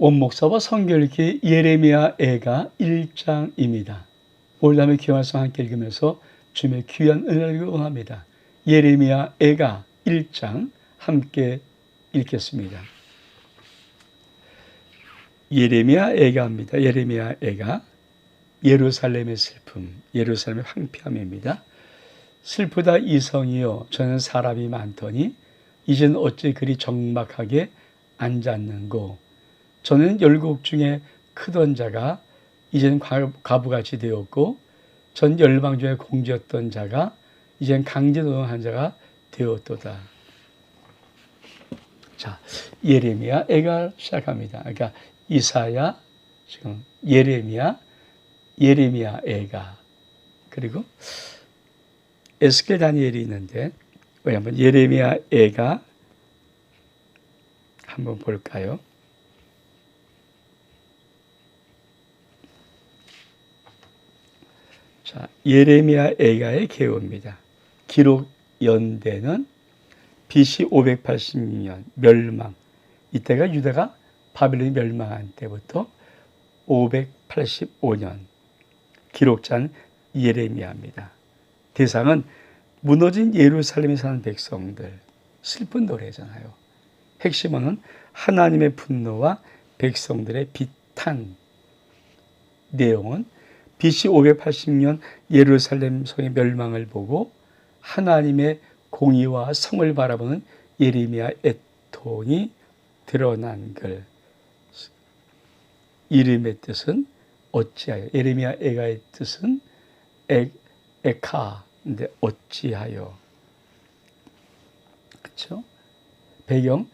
원목사와 성결기 예레미야 애가 1장입니다. 올담의 귀한 말씀 함께 읽으면서 주님의 귀한 은혜를 원합니다. 예레미야 애가 1장 함께 읽겠습니다. 예레미야 애가입니다. 예레미야 애가 예루살렘의 슬픔, 예루살렘의 황폐함입니다. 슬프다 이성이여, 저는 사람이 많더니 이젠 어찌 그리 적막하게 앉았는고. 저는 열국 중에 크던 자가 이젠 과부같이 되었고, 전 열방 중에 공주였던 자가 이젠 강제노동한 자가 되었도다. 자, 예레미야 애가 시작합니다. 그러니까 이사야, 지금 예레미야 애가, 그리고 에스겔 다니엘이 있는데 우리 한번 예레미야 애가 한번 볼까요? 자, 예레미야 애가의 계보입니다. 기록 연대는 BC 586년 멸망, 이때가 유다가 바빌론이 멸망한 때부터 585년, 기록자는 예레미야입니다. 대상은 무너진 예루살렘에 사는 백성들, 슬픈 노래잖아요. 핵심은 하나님의 분노와 백성들의 비탄. 내용은 BC 580년 예루살렘 성의 멸망을 보고 하나님의 공의와 성을 바라보는 예레미야 애통이 드러난 글. 이름의 뜻은 어찌하여, 예레미야 애가의 뜻은 에카인데 어찌하여, 그렇죠? 배경,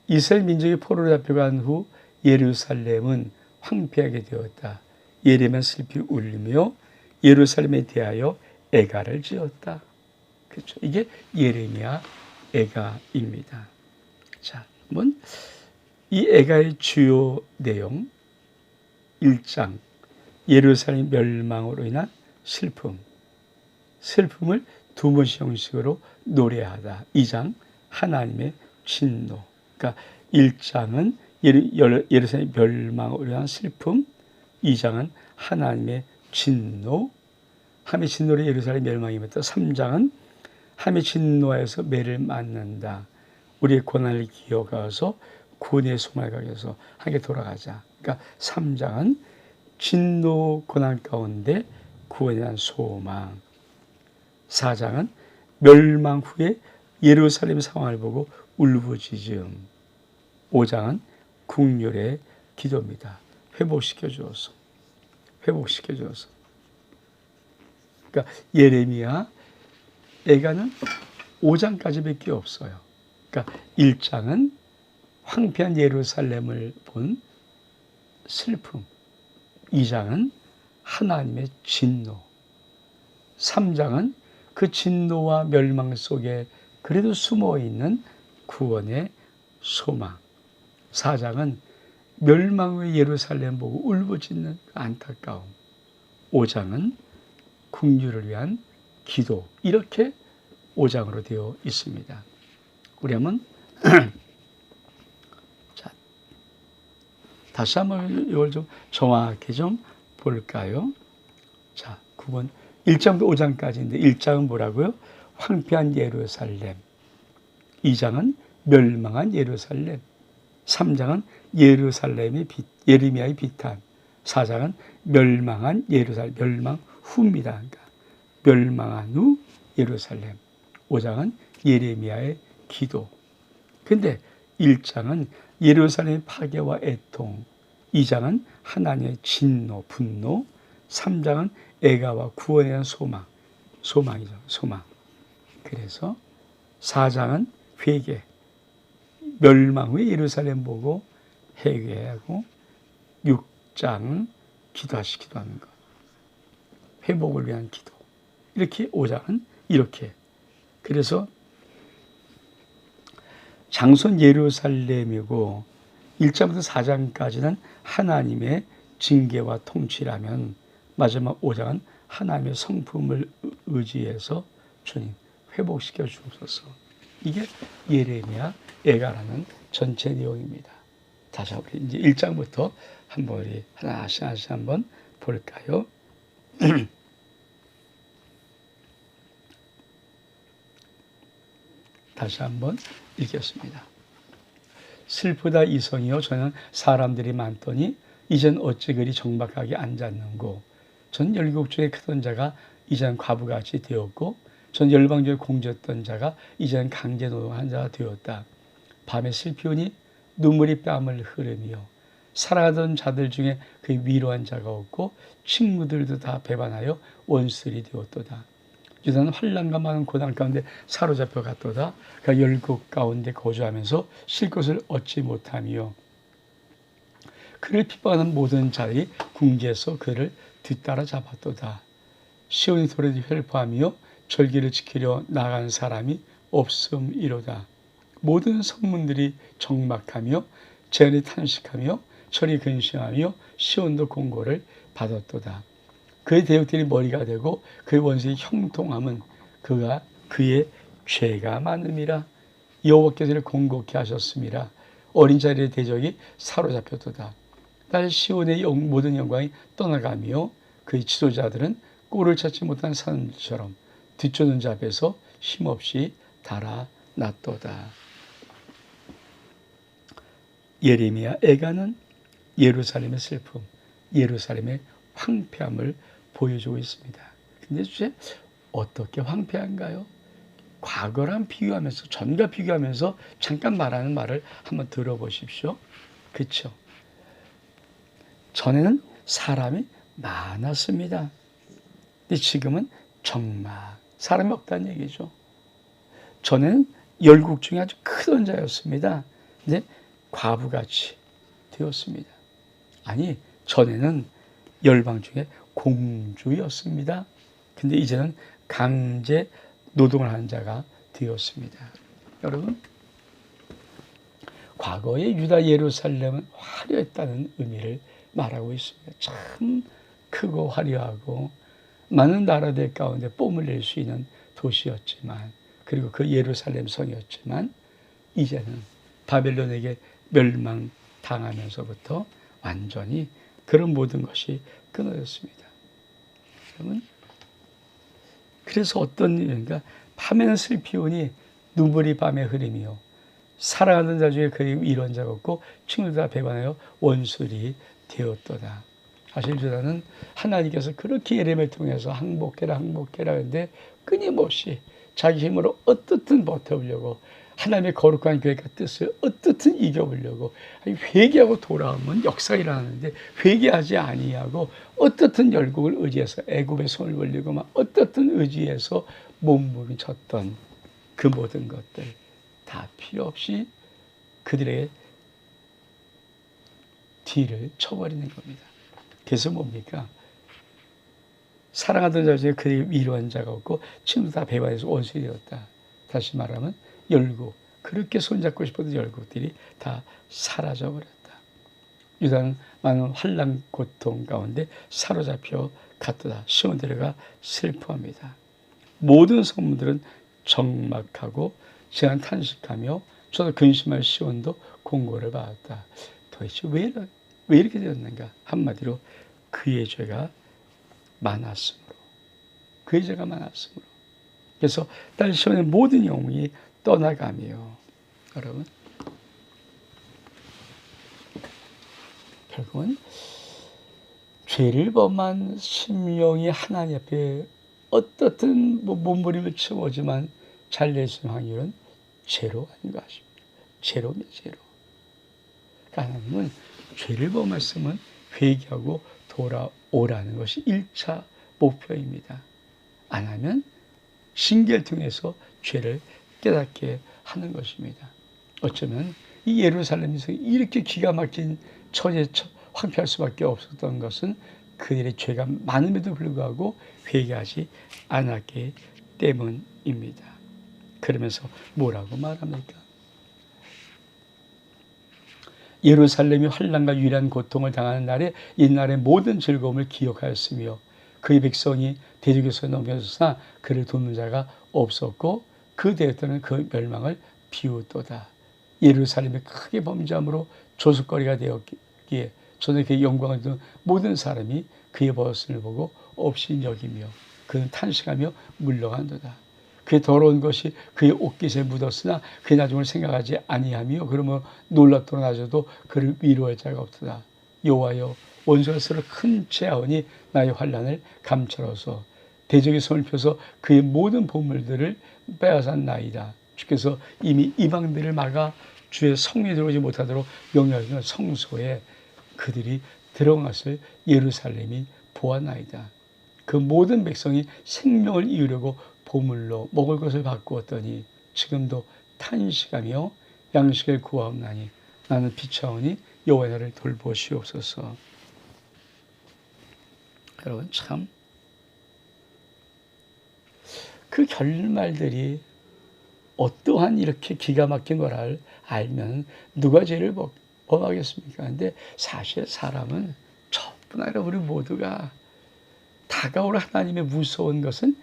이스라엘 민족이 포로로 잡혀간 후 예루살렘은 황폐하게 되었다. 예레미야는 슬피 울며 예루살렘에 대하여 애가를 지었다. 그렇죠? 이게 예레미야 애가입니다. 자, 한번 이 애가의 주요 내용 1장, 예루살렘 멸망으로 인한 슬픔, 슬픔을 두 번씩 형식으로 노래하다. 2장, 하나님의 진노. 그러니까 1장은 예루살렘 멸망으로 인한 슬픔, 2장은 하나님의 진노, 하나님의 진노로 예루살렘 멸망이부터 3장은 하나님의 진노하여서 매를 맞는다. 우리의 고난을 기억하여서 구원의 소망을 가져서 하나님께 돌아가자. 그러니까 3장은 진노 고난 가운데 구원에 대한 소망, 4장은 멸망 후에 예루살렘 상황을 보고 울부짖음, 5장은 국률의 기도입니다. 회복시켜 주어서. 그러니까 예레미야 애가는 5장까지밖에 없어요. 그러니까 1장은 황폐한 예루살렘을 본 슬픔, 2장은 하나님의 진노, 3장은 그 진노와 멸망 속에 그래도 숨어있는 구원의 소망, 4장은 멸망 후의 예루살렘 보고 울부짖는 안타까움, 5장은 국률을 위한 기도. 이렇게 5장으로 되어 있습니다. 우리 한번 자, 다시 한번 이걸 좀 정확히 좀 볼까요? 자, 9번 1장부터 5장까지인데 1장은 뭐라고요? 황폐한 예루살렘, 2장은 멸망한 예루살렘, 3장은 예레미야의 비탄, 4장은 멸망한 예루살렘, 멸망 후입니다. 그러니까 멸망한 후 예루살렘, 5장은 예레미야의 기도. 근데 1장은 예루살렘의 파괴와 애통, 2장은 하나님의 진노, 분노, 3장은 애가와 구원에 대한 소망이죠. 소망. 그래서 4장은 회개, 멸망 후에 예루살렘 보고 회개하고, 6장은 기도하는 것, 회복을 위한 기도. 이렇게 5장은 이렇게. 그래서 장소는 예루살렘이고 1장부터 4장까지는 하나님의 징계와 통치라면 마지막 5장은 하나님의 성품을 의지해서 주님 회복시켜 주옵소서. 이게 예레미야 애가라는 전체 내용입니다. 다시 우리 이제 1장부터 한번 우리 하나씩 한번 볼까요? 다시 한번 읽겠습니다. 슬프다 이성이요 저는 사람들이 많더니 이젠 어찌 그리 정박하게 앉았는고. 전 열국 중에 크던 자가 이젠 과부같이 되었고 전 열방 중에 공주였던 자가 이젠 강제 노동한 자가 되었다. 밤에 슬피우니 눈물이 뺨을 흐르며 살아가던 자들 중에 그 위로한 자가 없고 친구들도 다 배반하여 원수들이 되었도다. 유다는 환난과 많은 고난 가운데 사로잡혀 갔도다. 그가 열국 가운데 거주하면서 쉴 곳을 얻지 못하며 그를 핍박하는 모든 자들이 궁지에서 그를 뒤따라 잡았도다. 시온이 도래도 혈포하며 절기를 지키려 나간 사람이 없음이로다. 모든 성문들이 적막하며 제한이 탄식하며 철이 근심하며 시온도 공고를 받았도다. 그의 대적들이 머리가 되고 그의 원수의 형통함은 그의 죄가 많음이라. 여호와께서 그를 공고케 하셨음이라. 어린 자리의 대적이 사로잡혔도다. 딸 시온의 모든 영광이 떠나가며 그의 지도자들은 꼴을 찾지 못한 사람들처럼 뒤쫓는 자 앞에서 힘없이 달아났도다. 예레미야 애가는 예루살렘의 슬픔, 예루살렘의 황폐함을 보여주고 있습니다. 근데 도대체 어떻게 황폐한가요? 과거랑 비교하면서, 전과 비교하면서 잠깐 말하는 말을 한번 들어보십시오. 그렇죠? 전에는 사람이 많았습니다. 근데 지금은 정말 사람이 없다는 얘기죠. 전에는 열국 중에 아주 크던 자였습니다. 근데 과부같이 되었습니다. 아니, 전에는 열방 중에 공주였습니다. 근데 이제는 강제 노동을 하는 자가 되었습니다. 여러분, 과거의 유다 예루살렘은 화려했다는 의미를 말하고 있습니다. 참 크고 화려하고 많은 나라들 가운데 뽐을 낼 수 있는 도시였지만, 그리고 그 예루살렘 성이었지만, 이제는 바벨론에게 멸망당하면서부터 완전히 그런 모든 것이 끊어졌습니다. 여러분, 그래서 어떤 일인가? 밤에는 슬피우니 눈물이 밤에 흐르며 살아가는 자 중에 그의 이런 자가 없고 친구들 다 배반하여 원수들이 되었도다. 사실 유다는 하나님께서 그렇게 예레미야를 통해서 항복해라 하는데 끊임없이 자기 힘으로 어떻든 버텨보려고, 하나님의 거룩한 계획과 뜻을 어떻든 이겨보려고, 회개하고 돌아오면 역사가 일어나는데 회개하지 아니하고 어떻든 열국을 의지해서 애굽의 손을 벌리고 막 어떻든 의지해서 몸부림쳤던 그 모든 것들 다 필요 없이 그들의 뒤를 쳐버리는 겁니다. 그래서 뭡니까? 사랑하던 자 중에 그의 위로한 자가 없고 친구도 다 배반해서 원수가 되었다. 다시 말하면 열국, 그렇게 손잡고 싶었던 열국들이 다 사라져버렸다. 유다는 많은 환난 고통 가운데 사로잡혀 갔도다. 시온 들어가 슬퍼합니다. 모든 성문들은 적막하고 제한 탄식하며 저도 근심할 시온도 공고를 받았다. 도대체 왜 이렇게 되었는가? 한마디로 그의 죄가 많았으므로. 그의 죄가 많았으므로. 그래서 딸 시온의 모든 영웅이 떠나가며, 여러분, 결국은 죄를 범한 심령이 하나님 앞에 어떻든 몸부림을 쳐오지만 잘 내실 확률은 제로 아닌가 싶습니다. 제로입니다, 제로. 하나님은 죄를 범했으면 회개하고 돌아오라는 것이 1차 목표입니다. 안 하면 징계를 통해서 죄를 깨닫게 하는 것입니다. 어쩌면 이 예루살렘에서 이렇게 기가 막힌 처지에 황폐할 수밖에 없었던 것은 그들의 죄가 많음에도 불구하고 회개하지 않았기 때문입니다. 그러면서 뭐라고 말합니까? 예루살렘이 환난과 유일한 고통을 당하는 날에 옛날의 모든 즐거움을 기억하였으며 그의 백성이 대적에서 넘겨졌으나 그를 돕는 자가 없었고 그 대적들은 그 멸망을 비웃도다. 예루살렘이 크게 범죄함으로 조숙거리가 되었기에 저는 그의 영광을 듣는 모든 사람이 그의 벗음을 보고 없이 여기며 그는 탄식하며 물러간도다. 그의 더러운 것이 그의 옷깃에 묻었으나 그의 나중을 생각하지 아니하며 그러면 놀랍도록 낮아도 그를 위로할 자가 없도다. 여호와여 원수가 서로 큰 죄하오니 나의 환난을 감찰하소서. 대적의 손을 펴서 그의 모든 보물들을 빼앗았나이다. 주께서 이미 이방들을 막아 주의 성에 들어오지 못하도록 명령하시는 성소에 그들이 들어갔을 예루살렘이 보았나이다. 그 모든 백성이 생명을 이으려고 보물로 먹을 것을 바꾸었더니 지금도 탄식하며 양식을 구하옵나니 나는 비차오니 여호와 나를 돌보시옵소서. 여러분 참 그 결말들이 어떠한 이렇게 기가 막힌 거를 알면 누가 죄를 범하겠습니까? 근데 사실 사람은 저뿐 우리 모두가 다가올 하나님의 무서운 것은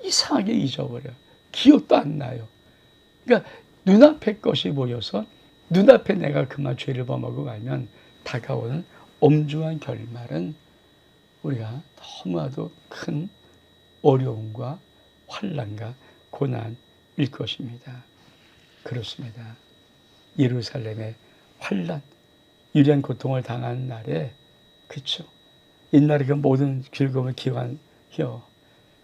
이상하게 잊어버려. 기억도 안 나요. 그러니까 눈앞에 것이 보여서 눈앞에 내가 그만 죄를 범하고 가면 다가오는 엄중한 결말은 우리가 너무나도 큰 어려움과 환난과 고난일 것입니다. 그렇습니다. 예루살렘의 환난, 유리한 고통을 당한 날에 그렇죠. 옛날에 그 모든 즐거움을 기환하여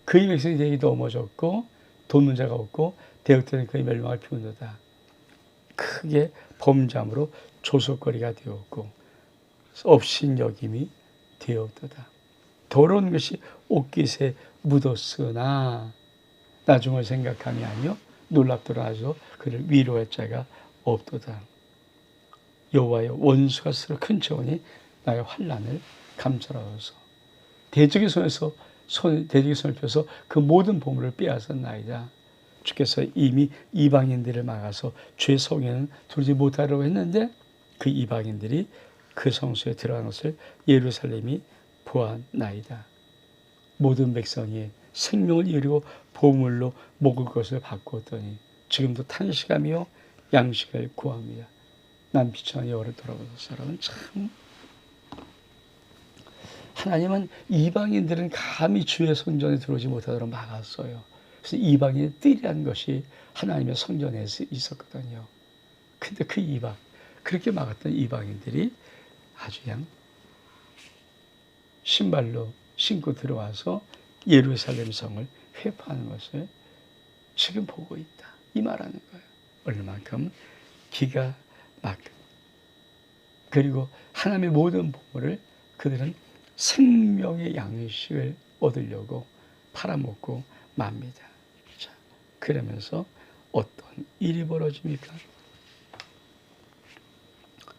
그의 백성이 대기 넘어졌고 돕는 자가 없고 대역되는 그의 멸망을 피운도다. 크게 범죄함으로 조속거리가 되었고 업신여김이 되었도다. 더러운 것이 옷깃에 묻었으나 나중을 생각함이 아니요 놀랍도록 하소 그를 위로할 자가 없도다. 여호와여 원수가 서로 큰 죄오니 나의 환난을 감찰하소서. 대적의 손을 펴서 그 모든 보물을 빼앗았나이다. 주께서 이미 이방인들을 막아서 죄 성에는 들어오지 못하려고 했는데 그 이방인들이 그 성소에 들어간 것을 예루살렘이 보았나이다. 모든 백성이 생명을 이루고 보물로 먹을 것을 바꾸었더니 지금도 탄식하며 양식을 구합니다. 난 비천한 여호와를 돌아보는 사람은 참 하나님은 이방인들은 감히 주의 성전에 들어오지 못하도록 막았어요. 그래서 이방인의 뜰이라는 것이 하나님의 성전에 있었거든요. 근데 그 그렇게 막았던 이방인들이 아주 그냥 신발로 신고 들어와서 예루살렘 성을 회파하는 것을 지금 보고 있다. 이 말하는 거예요. 얼마만큼 기가 막혀. 그리고 하나님의 모든 보물을 그들은 생명의 양식을 얻으려고 팔아먹고 맙니다. 자, 그러면서 어떤 일이 벌어집니까?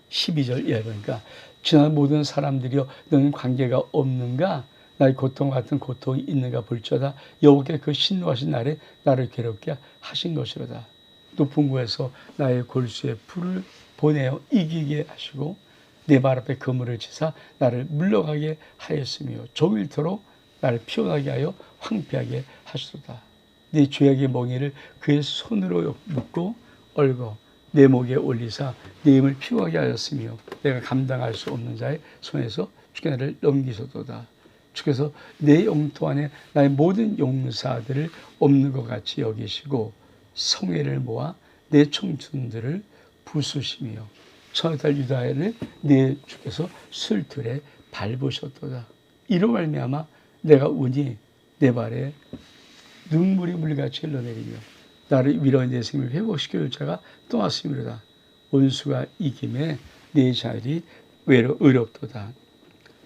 12절 보니까 지난 모든 사람들이여 너는 관계가 없는가? 나의 고통 같은 고통이 있는가 볼지어다. 여호와께 그 신노하신 날에 나를 괴롭게 하신 것이로다. 높은 곳에서 나의 골수에 불을 보내어 이기게 하시고 내 발 앞에 그물을 치사 나를 물러가게 하였으며 종일토록 나를 피곤하게 하여 황폐하게 하시도다. 내 죄악의 멍에를 그의 손으로 묶고 얽어 내 목에 올리사 내 힘을 피곤하게 하였으며 내가 감당할 수 없는 자의 손에서 주께 나를 넘기소도다. 주께서 내 영토 안에 나의 모든 용사들을 없는 것 같이 여기시고 성회를 모아 내 청춘들을 부수시며 천하달 유다를 내 주께서 술틀에 밟으셨도다. 이로 말미암아 내가 우니 내 발에 눈물이 물같이 흘러내리며 나를 위로한 내 생명을 회복시킬 자가 떠났음이로다. 원수가 이김에 내 자리 의롭도다.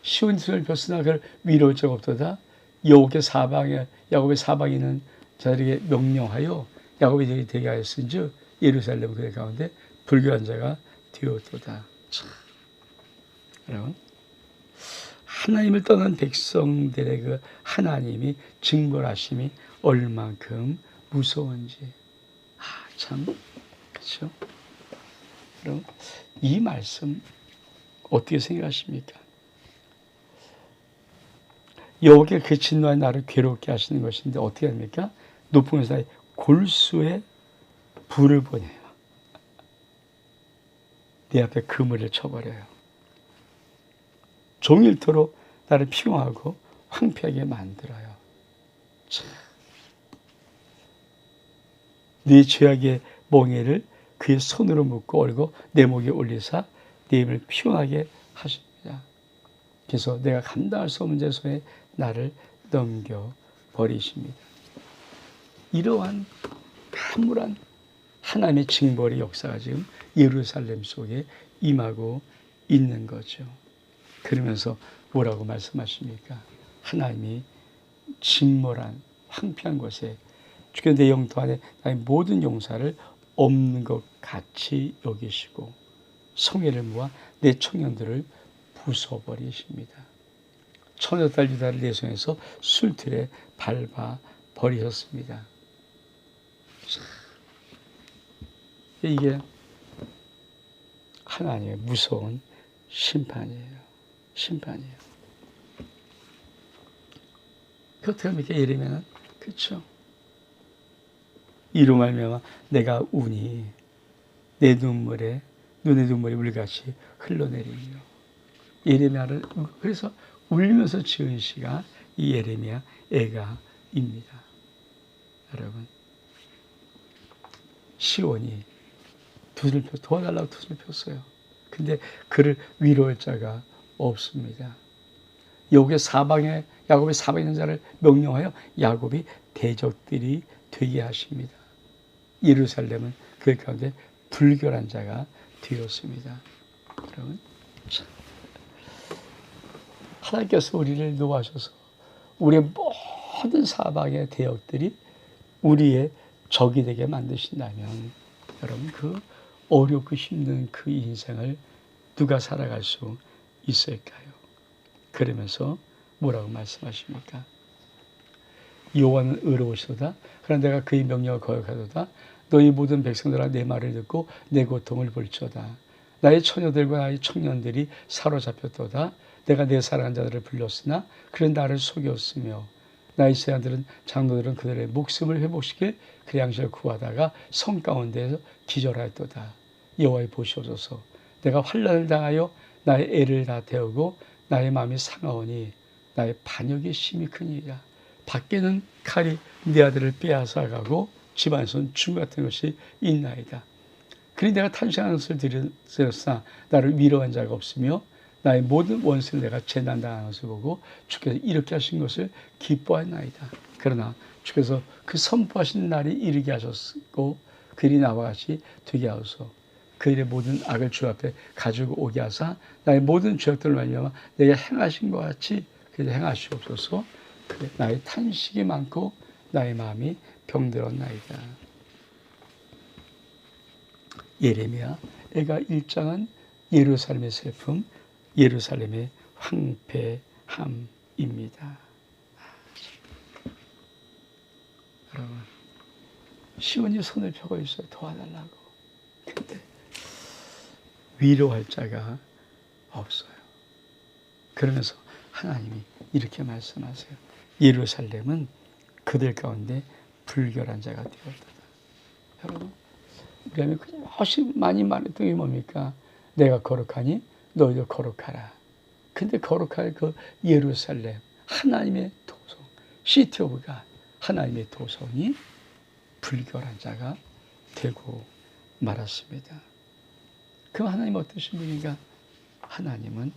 시온이 손을 폈으나 그를 위로할 자가 없도다. 야곱의 사방에 있는 자들에게 명령하여 야곱이 되게 하였은즉 예루살렘 그의 가운데 불교한 자가 되었도다. 참, 여러분 하나님을 떠난 백성들의 그 하나님이 징벌하심이 얼만큼 무서운지 참 그렇죠? 여러분 이 말씀 어떻게 생각하십니까? 여호와께 그 진노한 나를 괴롭게 하시는 것인데 어떻게 합니까? 높은 곳에 골수에 불을 보내요. 내 앞에 그물을 쳐버려요. 종일토록 나를 피곤하고 황폐하게 만들어요. 참. 네 죄악의 멍에를 그의 손으로 묶고 얼고 내 목에 올리사 내 입을 피곤하게 하십니다. 그래서 내가 감당할 수 없는 죄소에 나를 넘겨버리십니다. 이러한 가물한 하나님의 징벌의 역사가 지금 예루살렘 속에 임하고 있는 거죠. 그러면서 뭐라고 말씀하십니까? 하나님이 진몰한 황폐한 곳에 주께 내 영토 안에 나의 모든 용사를 없는 것 같이 여기시고 성회를 모아 내 청년들을 부숴버리십니다. 처녀딸 유다를 내성해서 술틀에 밟아 버리셨습니다. 이게 하나님의 무서운 심판이에요. 심판이에요. 어떻게 합니까? 예레미야는 그렇죠. 이로 말미암아 내가 우니 내 눈의 눈물이 물같이 흘러내리며 예레미야를 그래서 울면서 지은 시가 이 예레미야 애가입니다. 여러분 시온이 도와달라고 두들 폈어요. 근데 그를 위로할 자가 없습니다. 야곱의 사방에 있는 자를 명령하여 야곱이 대적들이 되게 하십니다. 예루살렘은 그 가운데 불결한 자가 되었습니다. 여러분, 하나님께서 우리를 노하셔서 우리의 모든 사방의 대역들이 우리의 적이 되게 만드신다면 여러분 그 어렵고 힘든 그 인생을 누가 살아갈 수 있을까요? 그러면서 뭐라고 말씀하십니까? 여호와는 의로우시도다. 그러나 내가 그의 명령을 거역하도다. 너희 모든 백성들아 내 말을 듣고 내 고통을 볼지어다. 나의 처녀들과 나의 청년들이 사로잡혔도다. 내가 내 사랑한 자들을 불렀으나 그는 나를 속였으며 나의 제자들은 장로들은 그들의 목숨을 회복시킬 그 양식을 구하다가 성 가운데에서 기절하였도다. 여호와의 보시옵소서. 내가 환난을 당하여 나의 애를 다 태우고 나의 마음이 상하오니 나의 반역이 심히 크니라. 밖에는 칼이 내 아들을 빼앗아가고 집안에서는 죽음 같은 것이 있나이다. 그러니 내가 탄식하는 것을 들었으나 나를 위로한 자가 없으며 나의 모든 원수를 내가 재난당하는 것을 보고 주께서 이렇게 하신 것을 기뻐하나이다. 그러나 주께서 그 선포하신 날이 이르게 하셨고 그들이 나와 같이 되게 하소서. 그들의 모든 악을 주 앞에 가지고 오게 하사 나의 모든 죄악들을 말미암아 내가 행하신 것 같이 그들 행하시옵소서. 나의 탄식이 많고 나의 마음이 병들었나이다. 예레미야 애가 1장은 예루살렘의 슬픔, 예루살렘의 황폐함입니다. 여러분, 시온이 손을 펴고 있어요. 도와달라고. 근데 위로할 자가 없어요. 그러면서 하나님이 이렇게 말씀하세요. 예루살렘은 그들 가운데 불결한 자가 되었다. 여러분, 우리 하면 그냥 훨씬 많이 말했던 게 뭡니까? 내가 거룩하니 너희도 거룩하라. 근데 거룩할 그 예루살렘, 하나님의 도성, 시티 오브 갓, 하나님의 도성이 불결한 자가 되고 말았습니다. 그럼 하나님 어떠신 분인가? 하나님은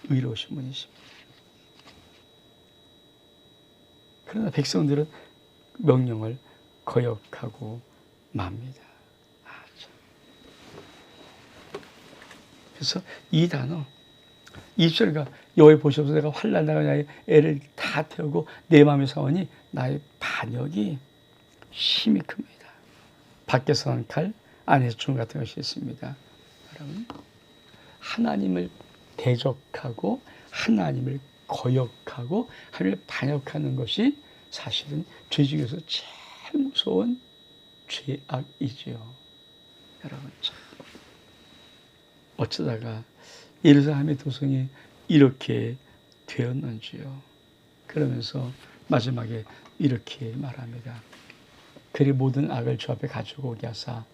의로우신 분이십니다. 그러나 백성들은 명령을 거역하고 맙니다. 그래서 이 단어 2절가 여호와의 보시옵소서 내가 환난 당한 나의 애를 다 태우고 내 마음의 상원이 나의 반역이 심히 큽니다. 밖에서는 칼, 안에서 총 같은 것이 있습니다. 여러분, 하나님을 대적하고 하나님을 거역하고 하나님을 반역하는 것이 사실은 죄 중에서 제일 무서운 죄악이지요. 여러분, 참 어쩌다가 예루살렘의 도성이 이렇게 되었는지요. 그러면서 마지막에 이렇게 말합니다. 그리 모든 악을 주 앞에 가지고 오게 하사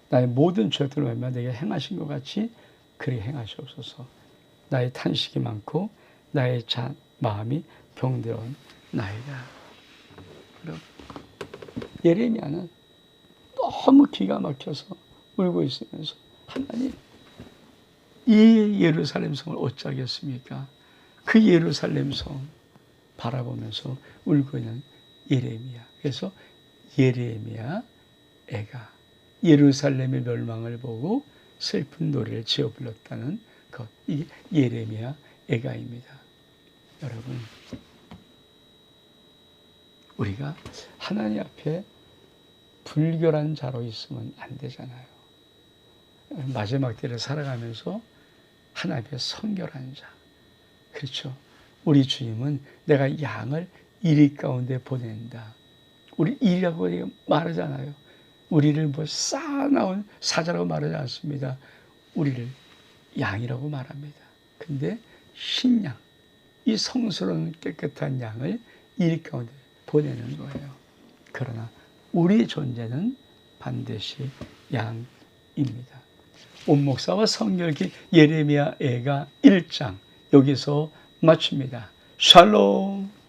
나의 모든 죄악들을 말미암아 내게 행하신 것 같이 그리 행하시옵소서. 나의 탄식이 많고 나의 마음이 병들어온 나이다. 여러분, 예레미야는 너무 기가 막혀서 울고 있으면서 하나님, 이 예루살렘 성을 어쩌겠습니까? 그 예루살렘 성 바라보면서 울고 있는 예레미야. 그래서 예레미야 애가 예루살렘의 멸망을 보고 슬픈 노래를 지어 불렀다는 것, 이게 예레미야 애가입니다. 여러분, 우리가 하나님 앞에 불결한 자로 있으면 안 되잖아요. 마지막 때를 살아가면서 하나님 앞에 성결한 자. 그렇죠. 우리 주님은 내가 양을 이리 가운데 보낸다. 우리 이라고 말하잖아요. 우리를 뭐 쌓아나온 사자라고 말하지 않습니다. 우리를 양이라고 말합니다. 근데 신양, 이 성스러운 깨끗한 양을 이리 가운데 보내는 거예요. 그러나 우리의 존재는 반드시 양입니다. 온 목사와 성결기 예레미야 애가 1장 여기서 마칩니다. 샬롬.